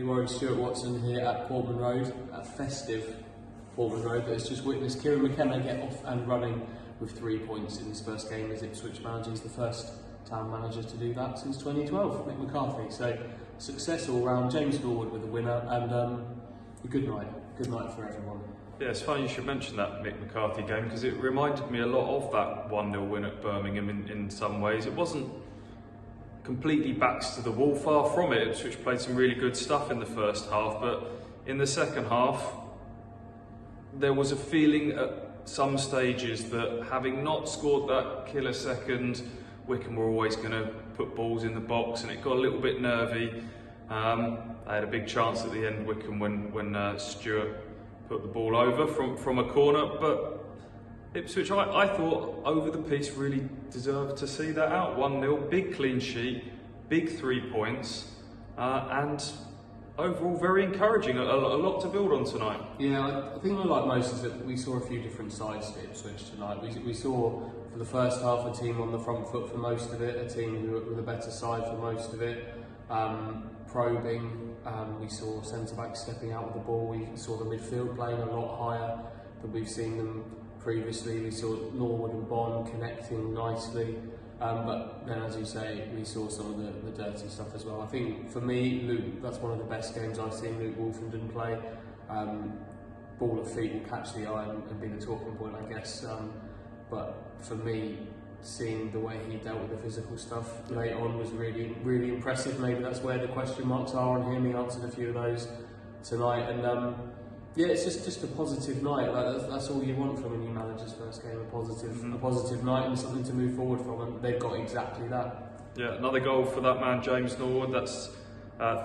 Warren and Stuart Watson here at Portman Road, a festive Portman Road that has just witnessed Kieran McKenna get off and running with 3 points in his first game as Ipswich manager. He's the first town manager to do that since 2012, Mick McCarthy. So success all round. James Norwood with a winner, and a good night for everyone. Yeah, it's funny you should mention that Mick McCarthy game because it reminded me a lot of that 1-0 win at Birmingham in some ways. It wasn't completely backs to the wall, far from it. Ipswich played some really good stuff in the first half, but in the second half there was a feeling at some stages that having not scored that killer second, Wycombe were always going to put balls in the box, and it got a little bit nervy. They had a big chance at the end, Wycombe, when Stuart put the ball over from a corner, but Ipswich, I thought, over the piece, really deserved to see that out. 1-0, big clean sheet, big 3 points, and overall very encouraging. A lot to build on tonight. Yeah, I think what I like most is that we saw a few different sides to Ipswich tonight. We saw, for the first half, a team on the front foot for most of it, a team with a better side for most of it, probing. We saw centre-backs stepping out with the ball. We saw the midfield playing a lot higher than we've seen them previously. We saw Norwood and Bond connecting nicely, but then, as you say, we saw some of the dirty stuff as well. I think for me, Luke, that's one of the best games I've seen Luke Wolfenden play. Ball at feet will catch the eye and be the talking point, I guess. But for me, seeing the way he dealt with the physical stuff late on was really, really impressive. Maybe that's where the question marks are on him. He answered a few of those tonight, and yeah, it's just a positive night. Like, that's all you want from a new manager's first game, a positive night and something to move forward from, and they've got exactly that. Yeah, another goal for that man, James Norwood. That's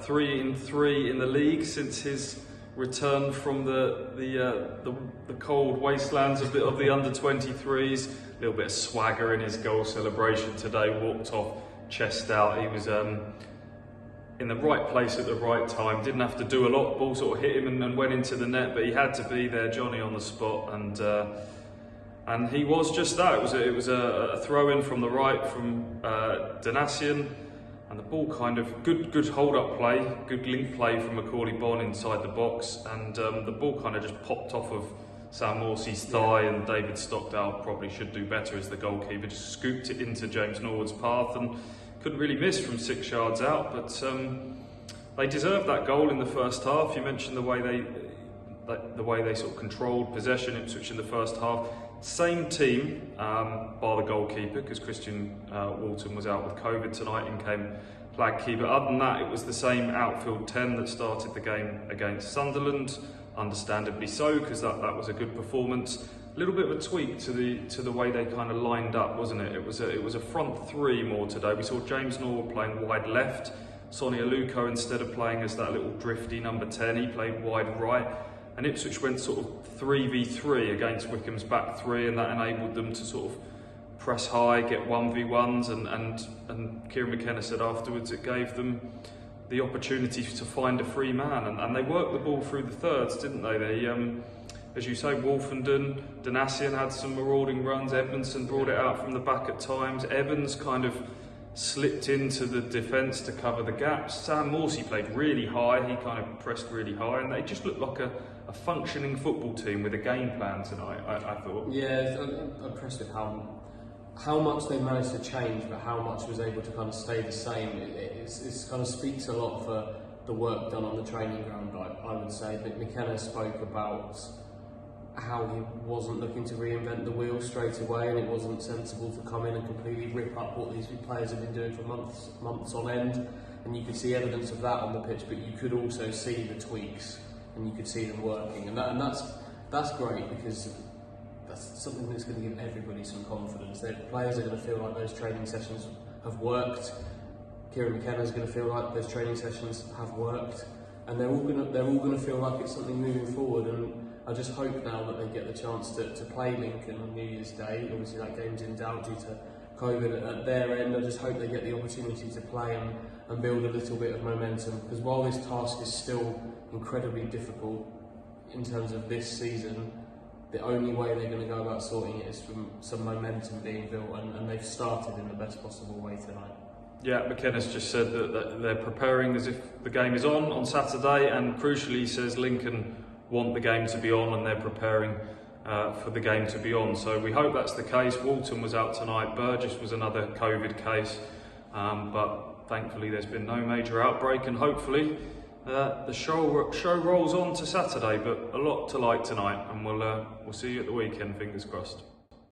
3 in 3 in the league since his return from the cold wastelands of the under-23s. A little bit of swagger in his goal celebration today. Walked off chest out. He was in the right place at the right time. Didn't have to do a lot. Ball sort of hit him and went into the net, but he had to be there, Johnny on the spot, and he was just that. It was a throw in from the right from Donasian, and the ball kind of good hold up play, good link play from Macaulay Bonne inside the box, and the ball kind of just popped off of Sam Morsey's thigh, and David Stockdale probably should do better as the goalkeeper. Just scooped it into James Norwood's path and couldn't really miss from 6 yards out, but they deserved that goal in the first half. You mentioned the way they sort of controlled possession, Ipswich in the first half. Same team, bar the goalkeeper, because Christian Walton was out with COVID tonight and came Plagkey. But other than that, it was the same outfield 10 that started the game against Sunderland. Understandably so, because that was a good performance. A little bit of a tweak to the way they kind of lined up, wasn't it? It was a front three more today. We saw James Norwood playing wide left, Sonny Aluko, instead of playing as that little drifty number 10, he played wide right, and Ipswich went sort of 3v3 against Wycombe's back three, and that enabled them to sort of press high, get 1v1s, and Kieran McKenna said afterwards it gave them the opportunity to find a free man, and they worked the ball through the thirds, didn't they? They as you say, Wolfenden, Donasian had some marauding runs, Edmondson brought it out from the back at times, Evans kind of slipped into the defence to cover the gaps, Sam Morsey played really high, he kind of pressed really high, and they just looked like a functioning football team with a game plan tonight, I thought. Yeah, I'm impressed with how much they managed to change, but how much was able to kind of stay the same. It kind of speaks a lot for the work done on the training ground, I would say. But McKenna spoke about how he wasn't looking to reinvent the wheel straight away, and it wasn't sensible to come in and completely rip up what these players have been doing for months on end. And you could see evidence of that on the pitch, but you could also see the tweaks, and you could see them working, and that's great, because that's something that's going to give everybody some confidence. The players are going to feel like those training sessions have worked. Kieran McKenna's going to feel like those training sessions have worked, and they're all going to feel like it's something moving forward. And I just hope now that they get the chance to play Lincoln on New Year's Day. Obviously that game's in doubt due to COVID at their end. I just hope they get the opportunity to play and build a little bit of momentum, because while this task is still incredibly difficult in terms of this season, the only way they're going to go about sorting it is from some momentum being built, and they've started in the best possible way tonight. Yeah, McKenna's just said that they're preparing as if the game is on Saturday, and crucially he says Lincoln want the game to be on and they're preparing for the game to be on. So we hope that's the case. Walton was out tonight, Burgess was another COVID case, but thankfully there's been no major outbreak, and hopefully the show rolls on to Saturday, but a lot to like tonight, and we'll see you at the weekend, fingers crossed.